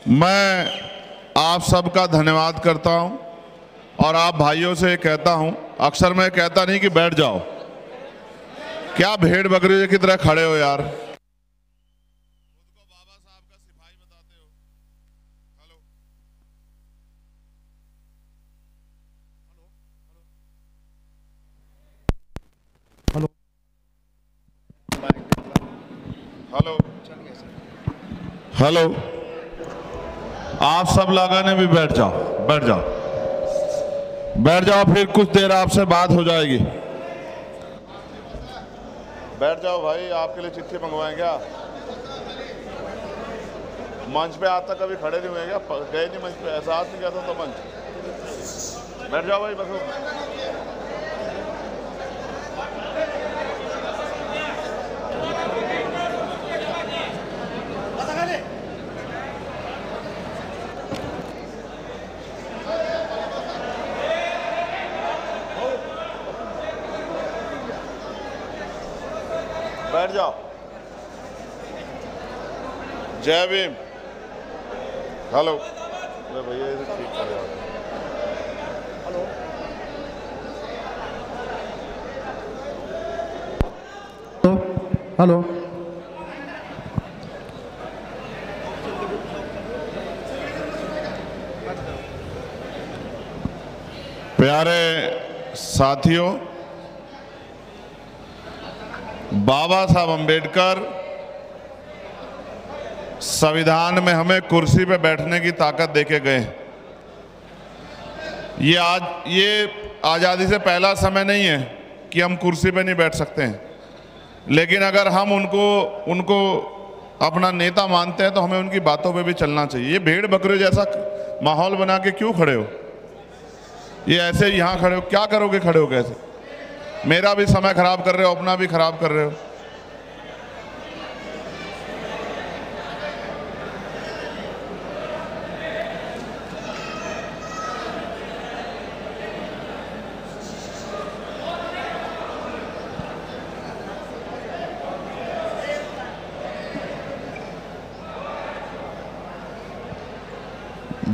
मैं आप सबका धन्यवाद करता हूं और आप भाइयों से कहता हूं, अक्सर मैं कहता नहीं कि बैठ जाओ, क्या भेड़ बकरी की तरह खड़े हो यार। बाबा साहब का सिपाही बताते हो। Hello hello hello hello hello, आप सब लगाने भी बैठ जाओ, बैठ जाओ, बैठ जाओ, फिर कुछ देर आपसे बात हो जाएगी। बैठ जाओ भाई, आपके लिए चिट्ठी मंगवाएं क्या? मंच पे आज तक कभी खड़े नहीं हुए क्या? गए नहीं मंच पे? एहसास नहीं किया था तो मंच। बैठ जाओ भाई, बस। बैठ जाओ। जय भीम। हेलो भैया, इसे ठीक कर जाओ। Hello hello. प्यारे साथियों, बाबा साहब अंबेडकर संविधान में हमें कुर्सी पे बैठने की ताकत देके गए। ये आज़ादी से पहला समय नहीं है कि हम कुर्सी पे नहीं बैठ सकते हैं, लेकिन अगर हम उनको अपना नेता मानते हैं तो हमें उनकी बातों पे भी चलना चाहिए। ये भेड़ बकरे जैसा माहौल बना के क्यों खड़े हो? ये ऐसे यहाँ खड़े हो, क्या करोगे खड़े हो कैसे? मेरा भी समय खराब कर रहे हो, अपना भी खराब कर रहे हो।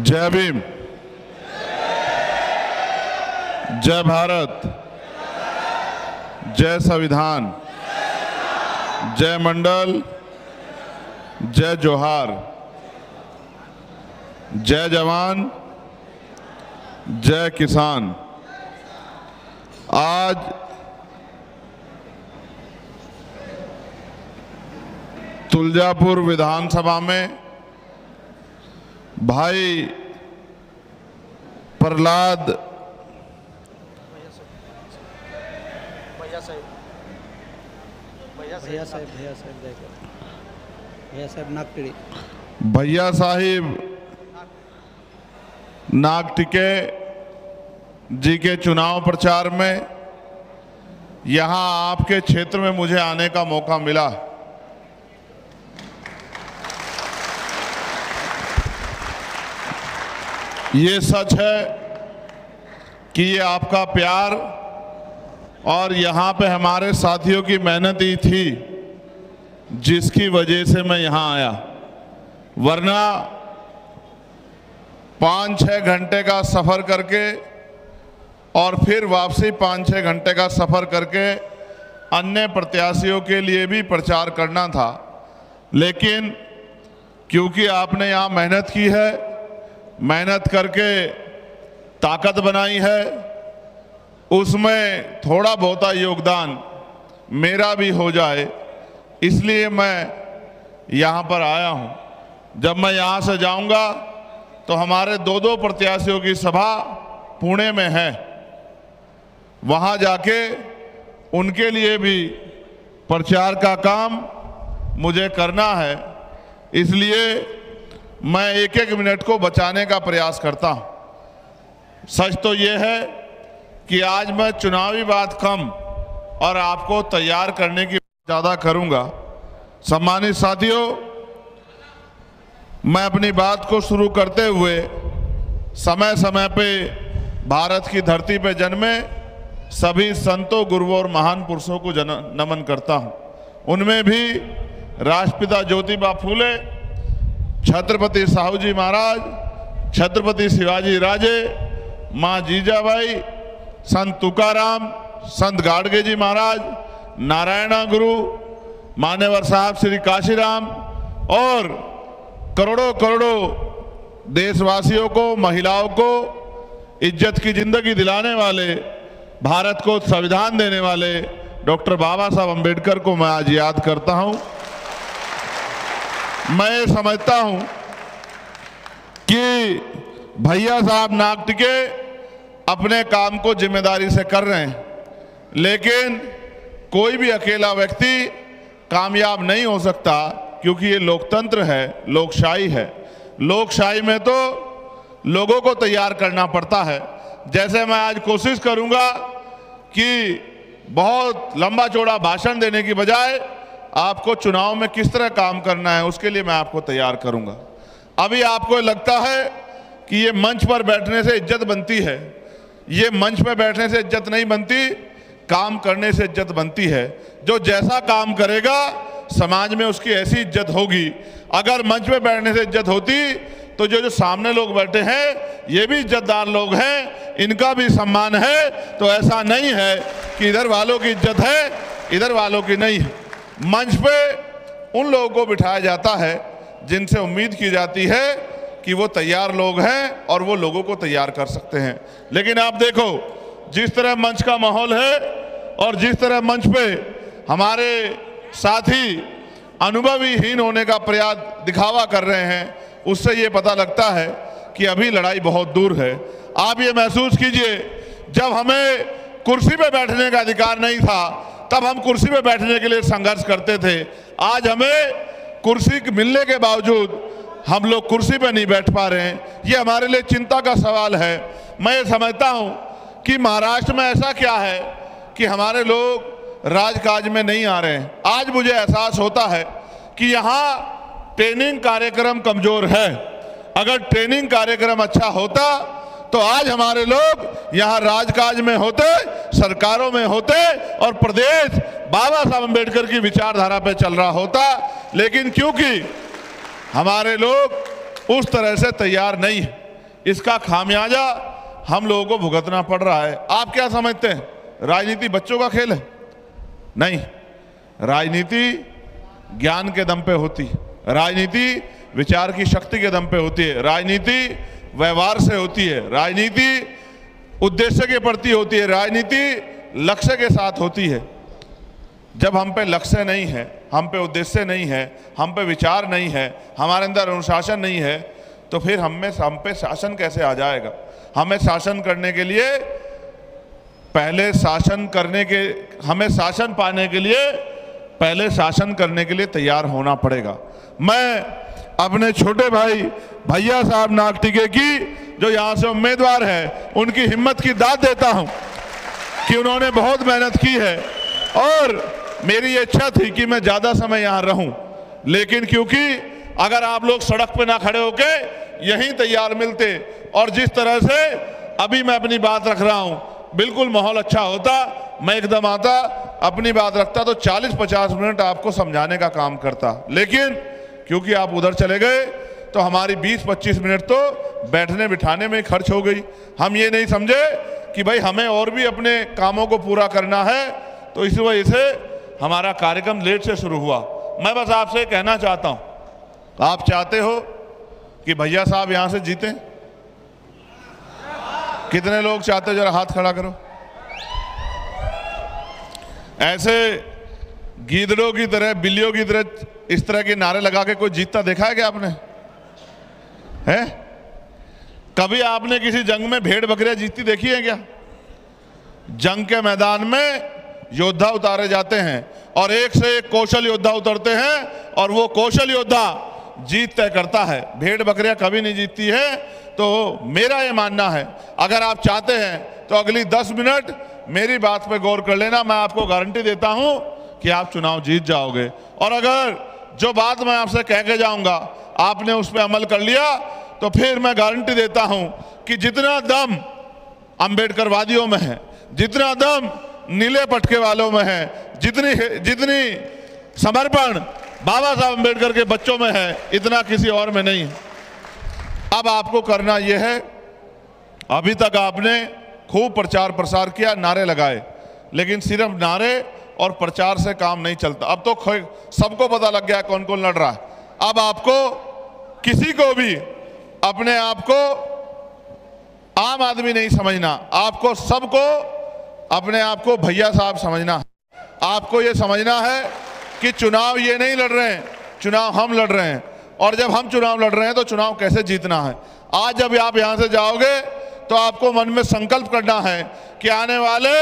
जय भीम, जय भारत, जय संविधान, जय मंडल, जय जोहार, जय जवान, जय किसान। आज तुलजापुर विधानसभा में भाई प्रहलाद भैया साहिब नागटिके जी के चुनाव प्रचार में यहाँ आपके क्षेत्र में मुझे आने का मौका मिला। ये सच है कि ये आपका प्यार और यहाँ पे हमारे साथियों की मेहनत ही थी जिसकी वजह से मैं यहाँ आया, वरना 5-6 घंटे का सफ़र करके और फिर वापसी 5-6 घंटे का सफ़र करके अन्य प्रत्याशियों के लिए भी प्रचार करना था। लेकिन क्योंकि आपने यहाँ मेहनत की है, मेहनत करके ताकत बनाई है, उसमें थोड़ा बहुत योगदान मेरा भी हो जाए, इसलिए मैं यहाँ पर आया हूँ। जब मैं यहाँ से जाऊँगा तो हमारे 2-2 प्रत्याशियों की सभा पुणे में है, वहाँ जाके उनके लिए भी प्रचार का काम मुझे करना है। इसलिए मैं 1-1 मिनट को बचाने का प्रयास करता हूँ। सच तो ये है कि आज मैं चुनावी बात कम और आपको तैयार करने की ज़्यादा करूँगा। सम्मानित साथियों, मैं अपनी बात को शुरू करते हुए समय समय पे भारत की धरती पे जन्मे सभी संतों, गुरुओं और महान पुरुषों को नमन करता हूँ। उनमें भी राष्ट्रपिता ज्योतिबा फूले छत्रपति साहू जी महाराज, छत्रपति शिवाजी राजे, माँ जीजाबाई, संत तुकाराम, संत गाडगे जी महाराज, नारायणा गुरु, मान्यवर साहब श्री काशीराम और करोड़ों करोड़ों देशवासियों को, महिलाओं को इज्जत की जिंदगी दिलाने वाले, भारत को संविधान देने वाले डॉक्टर बाबा साहब अम्बेडकर को मैं आज याद करता हूं। मैं समझता हूं कि भैया साहब नाक टिके अपने काम को जिम्मेदारी से कर रहे हैं, लेकिन कोई भी अकेला व्यक्ति कामयाब नहीं हो सकता, क्योंकि ये लोकतंत्र है, लोकशाही है। लोकशाही में तो लोगों को तैयार करना पड़ता है। जैसे मैं आज कोशिश करूंगा कि बहुत लंबा चौड़ा भाषण देने की बजाय आपको चुनाव में किस तरह काम करना है उसके लिए मैं आपको तैयार करूंगा। अभी आपको लगता है कि ये मंच पर बैठने से इज्जत बनती है, ये मंच पर बैठने से इज्जत नहीं बनती, काम करने से इज्जत बनती है। जो जैसा काम करेगा समाज में उसकी ऐसी इज्जत होगी। अगर मंच पे बैठने से इज्जत होती तो जो सामने लोग बैठे हैं ये भी इज्जतदार लोग हैं, इनका भी सम्मान है। तो ऐसा नहीं है कि इधर वालों की इज्जत है, इधर वालों की नहीं है। मंच पे उन लोगों को बिठाया जाता है जिनसे उम्मीद की जाती है कि वो तैयार लोग हैं और वो लोगों को तैयार कर सकते हैं। लेकिन आप देखो जिस तरह मंच का माहौल है और जिस तरह मंच पे हमारे साथी अनुभवीहीन होने का प्रयास दिखावा कर रहे हैं, उससे ये पता लगता है कि अभी लड़ाई बहुत दूर है। आप ये महसूस कीजिए, जब हमें कुर्सी पे बैठने का अधिकार नहीं था तब हम कुर्सी पे बैठने के लिए संघर्ष करते थे। आज हमें कुर्सी मिलने के बावजूद हम लोग कुर्सी पे नहीं बैठ पा रहे हैं। ये हमारे लिए चिंता का सवाल है। मैं ये समझता हूँ कि महाराष्ट्र में ऐसा क्या है कि हमारे लोग राजकाज में नहीं आ रहे हैं। आज मुझे एहसास होता है कि यहाँ ट्रेनिंग कार्यक्रम कमजोर है। अगर ट्रेनिंग कार्यक्रम अच्छा होता तो आज हमारे लोग यहाँ राजकाज में होते, सरकारों में होते और प्रदेश बाबा साहब अम्बेडकर की विचारधारा पे चल रहा होता। लेकिन क्योंकि हमारे लोग उस तरह से तैयार नहीं है, इसका खामियाजा हम लोगों को भुगतना पड़ रहा है। आप क्या समझते हैं, राजनीति बच्चों का खेल है? नहीं, राजनीति ज्ञान के दम पे होती है, राजनीति विचार की शक्ति के दम पे होती है, राजनीति व्यवहार से होती है, राजनीति उद्देश्य के प्रति होती है, राजनीति लक्ष्य के साथ होती है। जब हम पे लक्ष्य नहीं है, हम पे उद्देश्य नहीं है, हम पे विचार नहीं है, हमारे अंदर अनुशासन नहीं है, तो फिर हम पे शासन कैसे आ जाएगा? हमें शासन करने के लिए पहले हमें शासन पाने के लिए पहले शासन करने के लिए तैयार होना पड़ेगा। मैं अपने छोटे भाई भैया साहब नाक टिके की जो यहाँ से उम्मीदवार है उनकी हिम्मत की दाद देता हूँ कि उन्होंने बहुत मेहनत की है और मेरी इच्छा थी कि मैं ज़्यादा समय यहाँ रहूँ, लेकिन क्योंकि अगर आप लोग सड़क पे ना खड़े होके यहीं तैयार मिलते और जिस तरह से अभी मैं अपनी बात रख रहा हूँ बिल्कुल माहौल अच्छा होता, मैं एकदम आता अपनी बात रखता तो 40-50 मिनट आपको समझाने का काम करता। लेकिन क्योंकि आप उधर चले गए तो हमारी 20-25 मिनट तो बैठने बिठाने में खर्च हो गई। हम ये नहीं समझे कि भाई हमें और भी अपने कामों को पूरा करना है, तो इस वजह से हमारा कार्यक्रम लेट से शुरू हुआ। मैं बस आपसे कहना चाहता हूँ, आप चाहते हो कि भैया साहब यहाँ से जीतें? कितने लोग चाहते हो? जरा हाथ खड़ा करो। ऐसे गीदड़ों की तरह, बिल्लियों की तरह इस तरह के नारे लगा के कोई जीतता देखा है क्या आपने? है? कभी आपने किसी जंग में भेड़ बकरियां जीतती देखी है क्या? जंग के मैदान में योद्धा उतारे जाते हैं और एक से एक कौशल योद्धा उतरते हैं और वो कौशल योद्धा जीत तय करता है। भेड़ बकरियां कभी नहीं जीतती है। तो मेरा ये मानना है, अगर आप चाहते हैं तो अगली 10 मिनट मेरी बात पे गौर कर लेना। मैं आपको गारंटी देता हूं कि आप चुनाव जीत जाओगे। और अगर जो बात मैं आपसे कह के जाऊंगा आपने उस पर अमल कर लिया तो फिर मैं गारंटी देता हूं कि जितना दम अंबेडकरवादियों में है, जितना दम नीले पटके वालों में है, जितनी समर्पण बाबा साहब अम्बेडकर के बच्चों में है, इतना किसी और में नहीं है। अब आपको करना यह है, अभी तक आपने खूब प्रचार प्रसार किया, नारे लगाए, लेकिन सिर्फ नारे और प्रचार से काम नहीं चलता। अब तो सबको पता लग गया कौन कौन लड़ रहा है। अब आपको किसी को भी अपने आप को आम आदमी नहीं समझना, आपको सबको अपने आप को भैया साहब समझना है। आपको ये समझना है कि चुनाव ये नहीं लड़ रहे हैं, चुनाव हम लड़ रहे हैं, और जब हम चुनाव लड़ रहे हैं तो चुनाव कैसे जीतना है। आज जब आप यहां से जाओगे तो आपको मन में संकल्प करना है कि आने वाले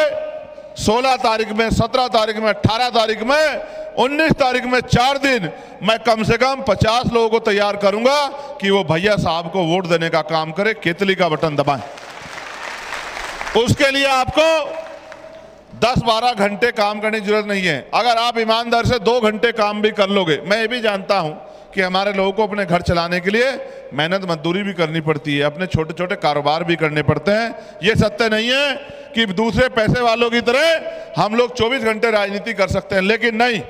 16 तारीख में, 17 तारीख में, 18 तारीख में, 19 तारीख में 4 दिन मैं कम से कम 50 लोगों को तैयार करूंगा कि वो भैया साहब को वोट देने का काम करे, केतली का बटन दबाएं। उसके लिए आपको 10-12 घंटे काम करने की जरूरत नहीं है। अगर आप ईमानदार से 2 घंटे काम भी कर लोगे, मैं ये भी जानता हूं कि हमारे लोगों को अपने घर चलाने के लिए मेहनत मजदूरी भी करनी पड़ती है, अपने छोटे छोटे कारोबार भी करने पड़ते हैं। ये सत्य नहीं है कि दूसरे पैसे वालों की तरह हम लोग 24 घंटे राजनीति कर सकते हैं, लेकिन नहीं,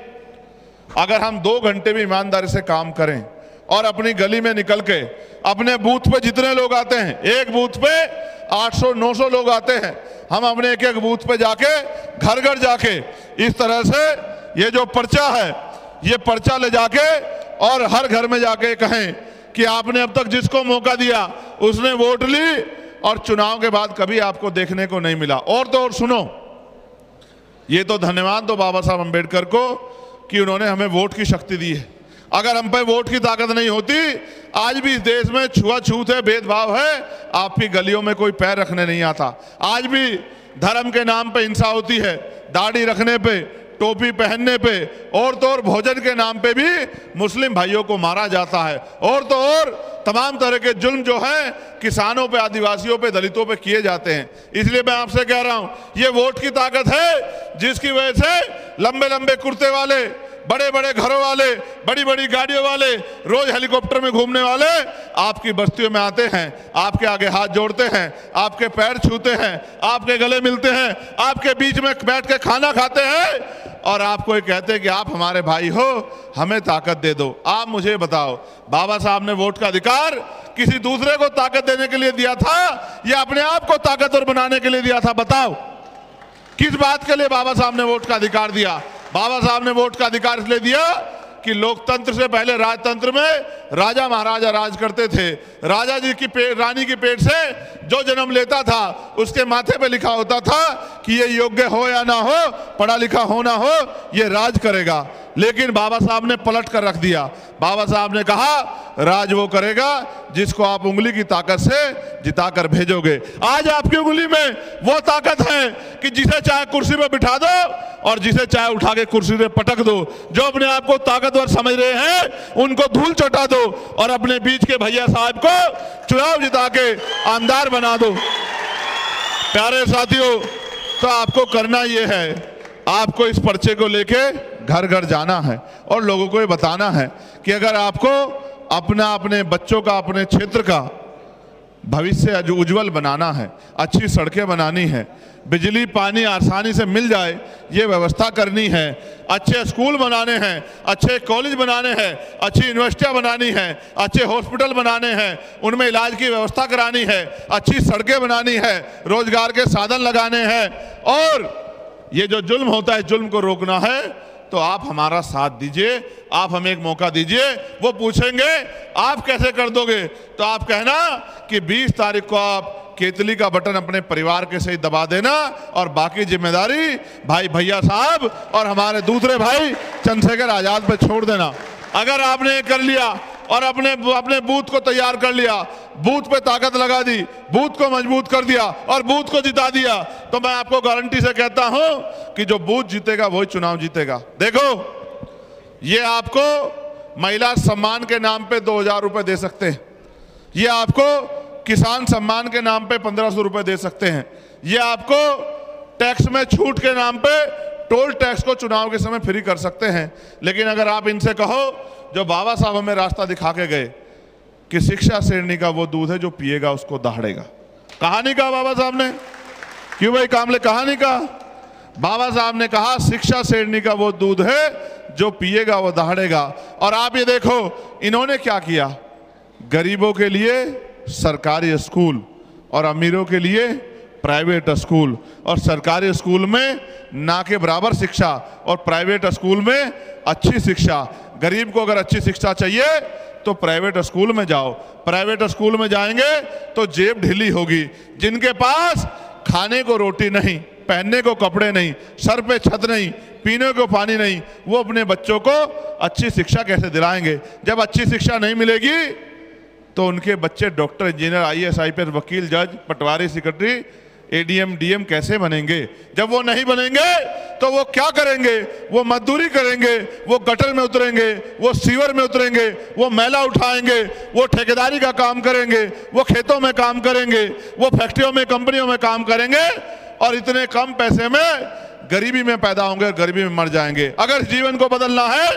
अगर हम 2 घंटे भी ईमानदारी से काम करें और अपनी गली में निकल के अपने बूथ पे जितने लोग आते हैं, एक बूथ पे 800-900 लोग आते हैं, हम अपने एक एक बूथ पे जाके घर घर जाके इस तरह से ये जो पर्चा है, ये पर्चा ले जाके और हर घर में जाके कहें कि आपने अब तक जिसको मौका दिया उसने वोट ली, और चुनाव के बाद कभी आपको देखने को नहीं मिला। और तो और सुनो, ये तो धन्यवाद दो बाबा साहब अम्बेडकर को कि उन्होंने हमें वोट की शक्ति दी है। अगर हम पे वोट की ताकत नहीं होती, आज भी इस देश में छुआछूत है, भेदभाव है, आपकी गलियों में कोई पैर रखने नहीं आता। आज भी धर्म के नाम पे हिंसा होती है, दाढ़ी रखने पे, टोपी पहनने पे, और तो और भोजन के नाम पे भी मुस्लिम भाइयों को मारा जाता है, और तो और तमाम तरह के जुल्म जो है किसानों पे, आदिवासियों पे, दलितों पे किए जाते हैं। इसलिए मैं आपसे कह रहा हूं, ये वोट की ताकत है जिसकी वजह से लंबे लंबे कुर्ते वाले, बड़े बड़े घरों वाले, बड़ी बड़ी गाड़ियों वाले, रोज हेलीकॉप्टर में घूमने वाले आपकी बस्तियों में आते हैं, आपके आगे हाथ जोड़ते हैं, आपके पैर छूते हैं, आपके गले मिलते हैं, आपके बीच में बैठ के खाना खाते हैं, और आपको ये कहते हैं कि आप हमारे भाई हो, हमें ताकत दे दो। आप मुझे बताओ, बाबा साहब ने वोट का अधिकार किसी दूसरे को ताकत देने के लिए दिया था या अपने आप को ताकतवर बनाने के लिए दिया था? बताओ, किस बात के लिए बाबा साहब ने वोट का अधिकार दिया? बाबा साहब ने वोट का अधिकार इसलिए दिया कि लोकतंत्र से पहले राजतंत्र में राजा महाराजा राज करते थे। राजा जी की रानी की पेट से जो जन्म लेता था उसके माथे पे लिखा होता था कि ये योग्य हो या ना हो, पढ़ा लिखा हो ना हो, ये राज करेगा। लेकिन बाबा साहब ने पलट कर रख दिया। बाबा साहब ने कहा राज वो करेगा जिसको आप उंगली की ताकत से जिताकर भेजोगे। आज आपकी उंगली में वो ताकत है कि जिसे चाहे कुर्सी पे बिठा दो और जिसे चाहे उठा के कुर्सी से पटक दो। जो अपने आप को ताकतवर समझ रहे हैं उनको धूल चटा दो और अपने बीच के भैया साहब को चुनाव जिता के आमदार बना दो। प्यारे साथियों, तो आपको करना ये है, आपको इस पर्चे को लेके घर घर जाना है और लोगों को ये बताना है कि अगर आपको अपने बच्चों का, अपने क्षेत्र का भविष्य उज्जवल बनाना है, अच्छी सड़कें बनानी है, बिजली पानी आसानी से मिल जाए ये व्यवस्था करनी है, अच्छे स्कूल बनाने हैं, अच्छे कॉलेज बनाने हैं, अच्छी यूनिवर्सिटियां बनानी हैं, अच्छे हॉस्पिटल बनाने हैं, उनमें इलाज की व्यवस्था करानी है, अच्छी सड़कें बनानी है, रोजगार के साधन लगाने हैं, और ये जो जुल्म होता है जुल्म को रोकना है, तो आप हमारा साथ दीजिए, आप हमें एक मौका दीजिए। वो पूछेंगे आप कैसे कर दोगे, तो आप कहना कि 20 तारीख को आप केतली का बटन अपने परिवार के सही दबा देना और बाकी जिम्मेदारी भाई भैया साहब और हमारे दूसरे भाई चंद्रशेखर आजाद पे छोड़ देना। अगर आपने कर लिया और अपने बूथ को तैयार कर लिया, बूथ पे ताकत लगा दी, बूथ को मजबूत कर दिया और बूथ को जिता दिया, तो मैं आपको गारंटी से कहता हूं कि जो बूथ जीतेगा वही चुनाव जीतेगा। देखो, ये आपको महिला सम्मान के नाम पे 2000 रुपए दे सकते हैं, ये आपको किसान सम्मान के नाम पे 1500 रुपए दे सकते हैं, ये आपको टैक्स में छूट के नाम पे टोल टैक्स को चुनाव के समय फ्री कर सकते हैं। लेकिन अगर आप इनसे कहो, जो बाबा साहब हमें रास्ता दिखा के गए कि शिक्षा शेरनी का वो दूध है जो पिएगा उसको दहाड़ेगा, कहा नहीं कहा बाबा साहब ने? क्यों भाई कामले, कहा नहीं कहा? बाबा साहब ने कहा शिक्षा शेरनी का वो दूध है जो पिएगा वो दहाड़ेगा। और आप ये देखो इन्होंने क्या किया, गरीबों के लिए सरकारी स्कूल और अमीरों के लिए प्राइवेट स्कूल, और सरकारी स्कूल में ना के बराबर शिक्षा और प्राइवेट स्कूल में अच्छी शिक्षा। गरीब को अगर अच्छी शिक्षा चाहिए तो प्राइवेट स्कूल में जाओ, प्राइवेट स्कूल में जाएंगे तो जेब ढीली होगी। जिनके पास खाने को रोटी नहीं, पहनने को कपड़े नहीं, सर पे छत नहीं, पीने को पानी नहीं, वो अपने बच्चों को अच्छी शिक्षा कैसे दिलाएंगे? जब अच्छी शिक्षा नहीं मिलेगी तो उनके बच्चे डॉक्टर, इंजीनियर, IAS, IPS, वकील, जज, पटवारी, सेक्रेटरी, ADM, DM कैसे बनेंगे? जब वो नहीं बनेंगे तो वो क्या करेंगे? वो मजदूरी करेंगे, वो गटर में उतरेंगे, वो सीवर में उतरेंगे, वो मैला उठाएंगे, वो ठेकेदारी का काम करेंगे, वो खेतों में काम करेंगे, वो फैक्ट्रियों में, कंपनियों में काम करेंगे, और इतने कम पैसे में गरीबी में पैदा होंगे और गरीबी में मर जाएंगे। अगर जीवन को बदलना है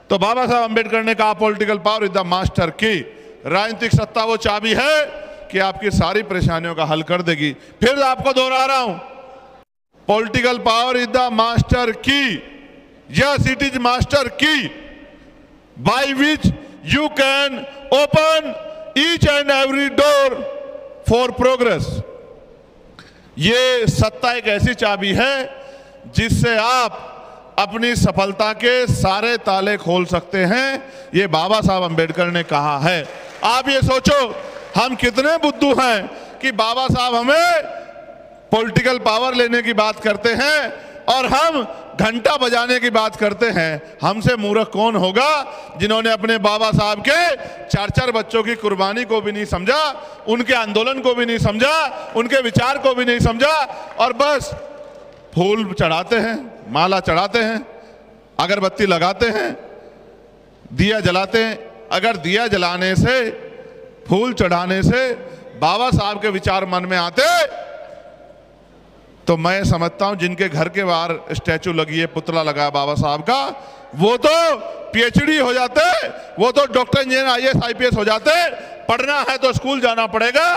तो बाबा साहब अम्बेडकर ने कहा political power is the master की। राजनीतिक सत्ता वो चाबी है कि आपकी सारी परेशानियों का हल कर देगी। फिर आपको दोहरा रहा हूं, political power is the master की, यस इट इज मास्टर की by which you can open each and every door for progress. ये सत्ता एक ऐसी चाबी है जिससे आप अपनी सफलता के सारे ताले खोल सकते हैं। ये बाबा साहब अम्बेडकर ने कहा है। आप ये सोचो हम कितने बुद्धू हैं कि बाबा साहब हमें पॉलिटिकल पावर लेने की बात करते हैं और हम घंटा बजाने की बात करते हैं। हमसे मूर्ख कौन होगा जिन्होंने अपने बाबा साहब के 4-4 बच्चों की कुर्बानी को भी नहीं समझा, उनके आंदोलन को भी नहीं समझा, उनके विचार को भी नहीं समझा, और बस फूल चढ़ाते हैं, माला चढ़ाते हैं, अगरबत्ती लगाते हैं, दिया जलाते हैं। अगर दिया जलाने से, फूल चढ़ाने से बाबा साहब के विचार मन में आते तो मैं समझता हूं जिनके घर के बाहर स्टैचू लगी है, पुतला लगा है बाबा साहब का, वो तो PhD हो जाते, वो तो डॉक्टर, इंजीनियर, IAS, IPS हो जाते। पढ़ना है तो स्कूल जाना पड़ेगा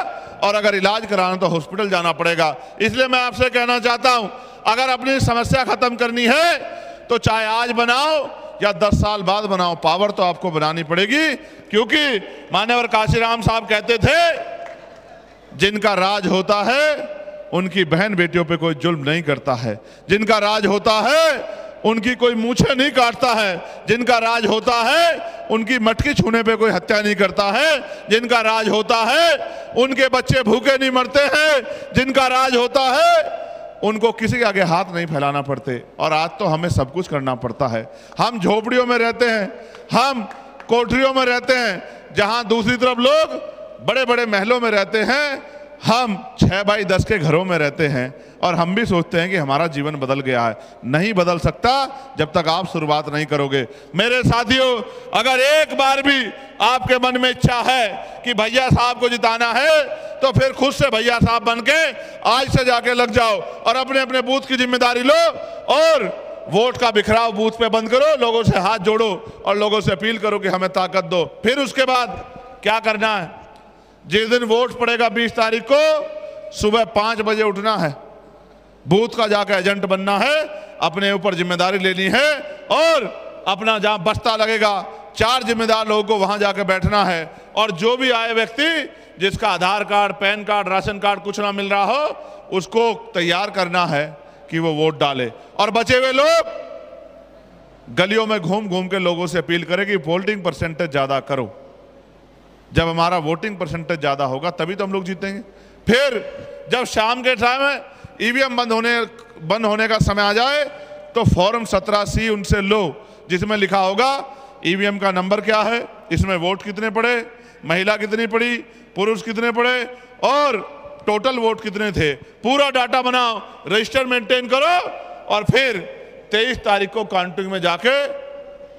और अगर इलाज कराना तो हॉस्पिटल जाना पड़ेगा। इसलिए मैं आपसे कहना चाहता हूं, अगर अपनी समस्या खत्म करनी है तो चाहे आज बनाओ या 10 साल बाद बनाओ, पावर तो आपको बनानी पड़ेगी। क्योंकि मान्यवर काशीराम साहब कहते थे जिनका राज होता है उनकी बहन बेटियों पे कोई जुल्म नहीं करता है, जिनका राज होता है उनकी कोई मूछें नहीं काटता है, जिनका राज होता है उनकी मटकी छूने पे कोई हत्या नहीं करता है, जिनका राज होता है उनके बच्चे भूखे नहीं मरते हैं, जिनका राज होता है उनको किसी के आगे हाथ नहीं फैलाना पड़ते। और आज तो हमें सब कुछ करना पड़ता है। हम झोपड़ियों में रहते हैं, हम कोठरियों में रहते हैं, जहां दूसरी तरफ लोग बड़े बड़े महलों में रहते हैं। हम 6 बाई 10 के घरों में रहते हैं और हम भी सोचते हैं कि हमारा जीवन बदल गया है। नहीं बदल सकता जब तक आप शुरुआत नहीं करोगे। मेरे साथियों, अगर एक बार भी आपके मन में इच्छा है कि भैया साहब को जिताना है तो फिर खुद से भैया साहब बन के आज से जाके लग जाओ और अपने अपने बूथ की जिम्मेदारी लो और वोट का बिखराव बूथ पे बंद करो, लोगों से हाथ जोड़ो और लोगों से अपील करो कि हमें ताकत दो। फिर उसके बाद क्या करना है, जिस दिन वोट पड़ेगा 20 तारीख को सुबह 5 बजे उठना है, बूथ का जाकर एजेंट बनना है, अपने ऊपर जिम्मेदारी लेनी है और अपना जहां बस्ता लगेगा 4 जिम्मेदार लोगों को वहां जाकर बैठना है और जो भी आए व्यक्ति जिसका Aadhaar card, PAN card, ration card कुछ ना मिल रहा हो उसको तैयार करना है कि वो वोट डाले। और बचे हुए लोग गलियों में घूम घूम के लोगों से अपील करें कि वोटिंग परसेंटेज ज्यादा करो। जब हमारा वोटिंग परसेंटेज ज्यादा होगा तभी तो हम लोग जीतेंगे। फिर जब शाम के टाइम में EVM बंद होने का समय आ जाए तो फॉर्म 17C उनसे लो, जिसमें लिखा होगा EVM का नंबर क्या है, इसमें वोट कितने पड़े, महिला कितनी पड़ी, पुरुष कितने पड़े और टोटल वोट कितने थे। पूरा डाटा बनाओ, रजिस्टर मेंटेन करो और फिर 23 तारीख को काउंटिंग में जाके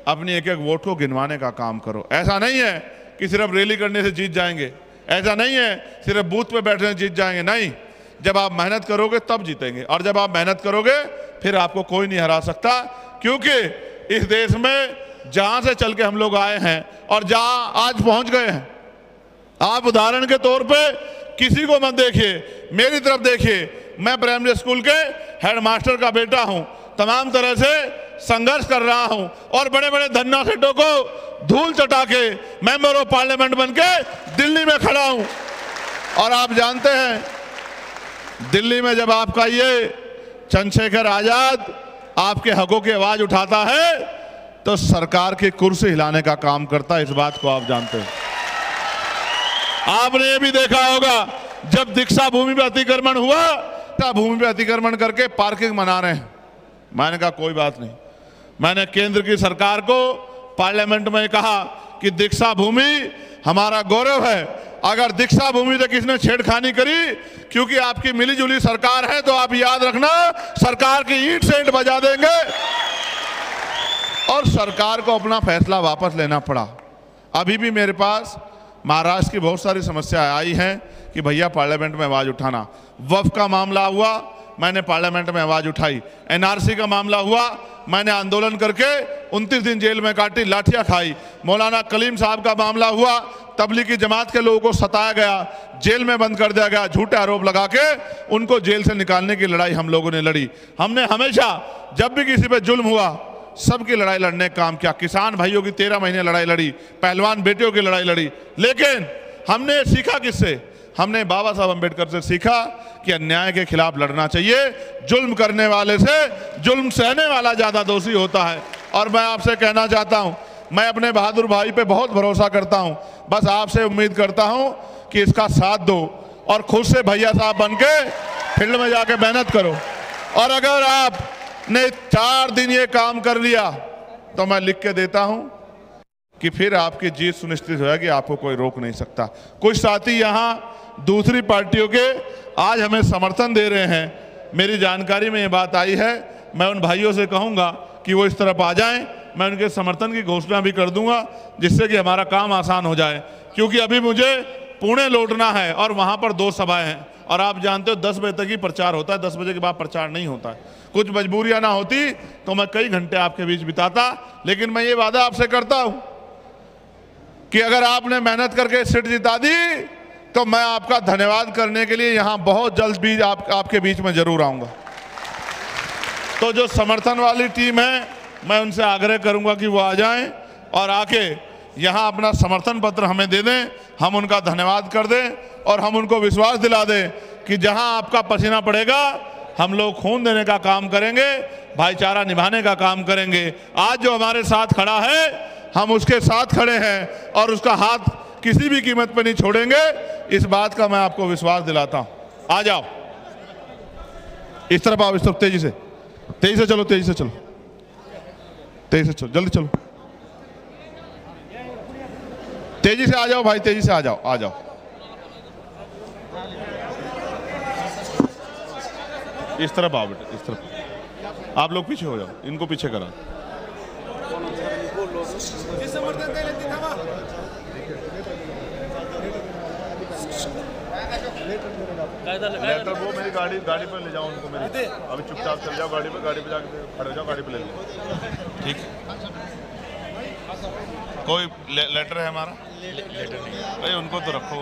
अपनी एक एक वोट को गिनवाने का काम करो। ऐसा नहीं है कि सिर्फ रैली करने से जीत जाएंगे, ऐसा नहीं है सिर्फ बूथ पे बैठने से जीत जाएंगे, नहीं। जब आप मेहनत करोगे तब जीतेंगे और जब आप मेहनत करोगे फिर आपको कोई नहीं हरा सकता। क्योंकि इस देश में जहां से चल के हम लोग आए हैं और जहां आज पहुंच गए हैं, आप उदाहरण के तौर पे किसी को मत देखिए, मेरी तरफ देखिए। मैं प्राइमरी स्कूल के हेडमास्टर का बेटा हूं, तमाम तरह से संघर्ष कर रहा हूं और बड़े बड़े धन्ना सेठों को धूल चटा के मेंबर ऑफ पार्लियामेंट बनके दिल्ली में खड़ा हूं। और आप जानते हैं, दिल्ली में जब आपका ये चंद्रशेखर आजाद आपके हकों की आवाज उठाता है तो सरकार की कुर्सी हिलाने का काम करता है। इस बात को आप जानते हैं। आपने ये भी देखा होगा, जब दीक्षा भूमि पे अतिक्रमण हुआ, भूमि पे अतिक्रमण करके पार्किंग बना रहे हैं। मैंने कहा कोई बात नहीं। मैंने केंद्र की सरकार को पार्लियामेंट में कहा कि दीक्षा भूमि हमारा गौरव है। अगर दीक्षा भूमि से किसने छेड़खानी करी, क्योंकि आपकी मिलीजुली सरकार है, तो आप याद रखना सरकार की ईंट से ईंट बजा देंगे। और सरकार को अपना फैसला वापस लेना पड़ा। अभी भी मेरे पास महाराष्ट्र की बहुत सारी समस्याएं आई हैं कि भैया पार्लियामेंट में आवाज उठाना। वक्फ का मामला हुआ, मैंने पार्लियामेंट में आवाज उठाई। एनआरसी का मामला हुआ, मैंने आंदोलन करके 29 दिन जेल में काटी, लाठियां खाई। मौलाना कलीम साहब का मामला हुआ, तबलीगी जमात के लोगों को सताया गया, जेल में बंद कर दिया गया, झूठे आरोप लगा के उनको जेल से निकालने की लड़ाई हम लोगों ने लड़ी। हमने हमेशा जब भी किसी पे जुल्म हुआ सबकी लड़ाई लड़ने का काम किया। किसान भाइयों की 13 महीने लड़ाई लड़ी, पहलवान बेटियों की लड़ाई लड़ी। लेकिन हमने सीखा किससे? हमने बाबा साहब अम्बेडकर से सीखा कि अन्याय के खिलाफ लड़ना चाहिए। जुल्म करने वाले से जुल्म सहने वाला ज्यादा दोषी होता है। और मैं आपसे कहना चाहता हूं, मैं अपने बहादुर भाई पे बहुत भरोसा करता हूं। बस आपसे उम्मीद करता हूं कि इसका साथ दो और खुद से भैया साहब बनके फील्ड में जाके मेहनत करो। और अगर आपने 4 दिन ये काम कर लिया तो मैं लिख के देता हूं कि फिर आपकी जीत सुनिश्चित हो जाएगी, आपको कोई रोक नहीं सकता। कुछ साथी यहाँ दूसरी पार्टियों के आज हमें समर्थन दे रहे हैं। मेरी जानकारी में ये बात आई है, मैं उन भाइयों से कहूँगा कि वो इस तरफ आ जाएं। मैं उनके समर्थन की घोषणा भी कर दूंगा, जिससे कि हमारा काम आसान हो जाए। क्योंकि अभी मुझे पुणे लौटना है और वहाँ पर 2 सभाएं हैं। और आप जानते हो 10 बजे तक ही प्रचार होता है, 10 बजे के बाद प्रचार नहीं होता है। कुछ मजबूरियाँ ना होती तो मैं कई घंटे आपके बीच बिताता। लेकिन मैं ये वादा आपसे करता हूँ कि अगर आपने मेहनत करके सीट जिता दी तो मैं आपका धन्यवाद करने के लिए यहाँ बहुत जल्द भी आपके बीच में जरूर आऊँगा। तो जो समर्थन वाली टीम है, मैं उनसे आग्रह करूँगा कि वो आ जाएं और आके यहाँ अपना समर्थन पत्र हमें दे दें। हम उनका धन्यवाद कर दें और हम उनको विश्वास दिला दें कि जहाँ आपका पसीना पड़ेगा हम लोग खून देने का काम करेंगे, भाईचारा निभाने का काम करेंगे। आज जो हमारे साथ खड़ा है हम उसके साथ खड़े हैं और उसका हाथ किसी भी कीमत पर नहीं छोड़ेंगे। इस बात का मैं आपको विश्वास दिलाता हूं। आ जाओ, इस तरफ आओ, इस तरफ तेजी से चलो, तेजी से चलो, जल्दी चलो, तेजी से आ जाओ भाई, तेजी से आ जाओ, आ जाओ। इस तरफ आओ बेटा, इस तरफ। आप लोग पीछे हो जाओ, इनको पीछे करा। लेटर वो मेरी गाड़ी पे ले जाओ उनको। मेरी अभी चुपचाप चल जाओ, गाड़ी पे जाके खड़े हो जाओ, गाड़ी पे ले लो। ठीक, कोई लेटर है हमारा? लेटर नहीं भाई, उनको तो रखो,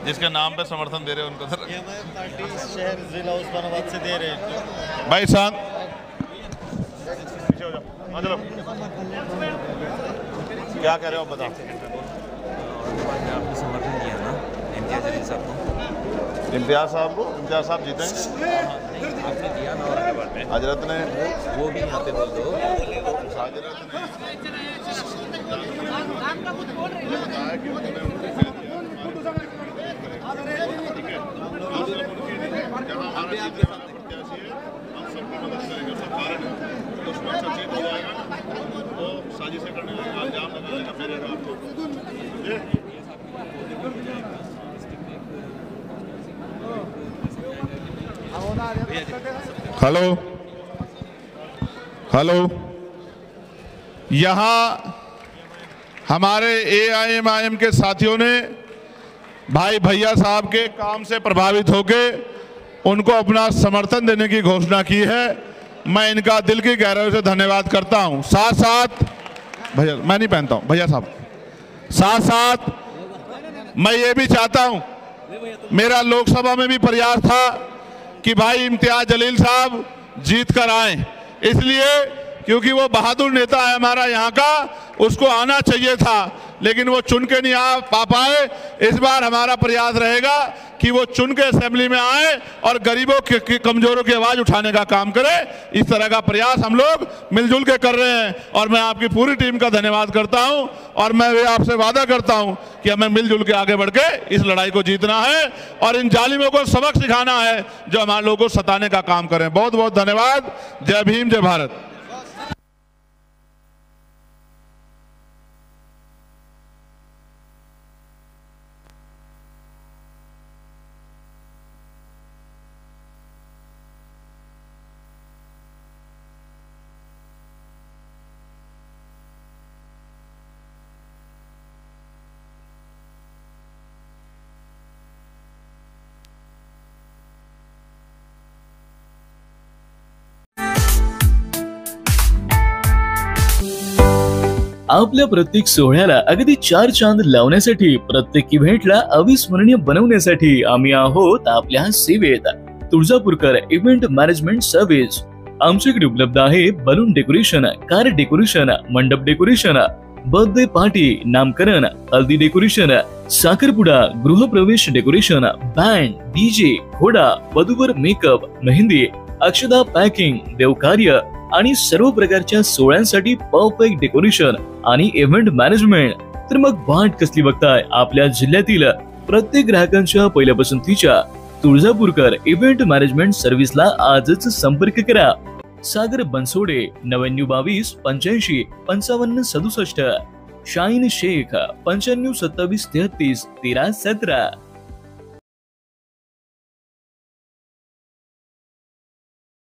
जिसके नाम पे समर्थन दे रहे हैं उनको तो पार्टी शहर जिला उस्मानाबाद से दे रहे हैं भाई साहब। पीछे हो जाओ, चलो। क्या कह रहे हो बताओ। आपने समर्थन किया ना इम्तियाज साहब को? इम्तियाज साहब जीतेंगे। आपने दिया ना, और के बाद में हजरत ने वो भी यहाँ पे बोल दो। हजरत ने साजिशें करने लगेगा, इल्जाम लगाने लगेगा। हेलो, यहाँ हमारे AIMIM के साथियों ने भाई भैया साहब के काम से प्रभावित होके उनको अपना समर्थन देने की घोषणा की है। मैं इनका दिल की गहराई से धन्यवाद करता हूं। साथ साथ भैया, मैं नहीं पहनता हूं भैया साहब, साथ साथ मैं ये भी चाहता हूं, मेरा लोकसभा में भी प्रयास था कि भाई इम्तियाज जलील साहब जीत कर आए, इसलिए क्योंकि वो बहादुर नेता है हमारा यहाँ का, उसको आना चाहिए था, लेकिन वो चुन के नहीं आ पाए। इस बार हमारा प्रयास रहेगा कि वो चुन के असेंबली में आए और गरीबों के कमजोरों की आवाज उठाने का काम करे। इस तरह का प्रयास हम लोग मिलजुल के कर रहे हैं और मैं आपकी पूरी टीम का धन्यवाद करता हूं और मैं आपसे वादा करता हूं कि हमें मिलजुल के आगे बढ़ के इस लड़ाई को जीतना है और इन जालिमों को सबक सिखाना है जो हमारे लोगों को सताने का काम करें। बहुत बहुत धन्यवाद। जय भीम, जय भारत। आपल्या प्रत्येक सोहळ्याला अगदी 4 चांद लावण्यासाठी, प्रत्येक इव्हेंटला अविस्मरणीय बनवण्यासाठी आम्ही आहोत आपल्या सेवेत। Tuljapurkar event management service. आमच्याकडे उपलब्ध आहे बलून डेकोरेशन, कार डेकोरेशन, मंडप डेकोरेशन, बर्थडे पार्टी, नामकरण, हल्दी डेकोरेशन, साखरपुडा, गृहप्रवेश डेकोरेशन, बँड, डीजे, घोडा, वधूवर मेकअप, मेहंदी, अक्षदा पॅकिंग, देवकार्य आणि सर्व प्रकारच्या सोहळ्यांसाठी परफेक्ट डेकोरेशन आणि इव्हेंट मॅनेजमेंट। तर मग वाट कसली बघताय? आपल्या जिल्ह्यातील प्रत्येक ग्राहकांच्या पहिल्या पसंतीच्या तुळजापूरकर इव्हेंट मॅनेजमेंट सर्व्हिसला आजच संपर्क करा। सागर बनसोडे 9922 85 55 67, शाहीन शेख 95 27 33 13 17।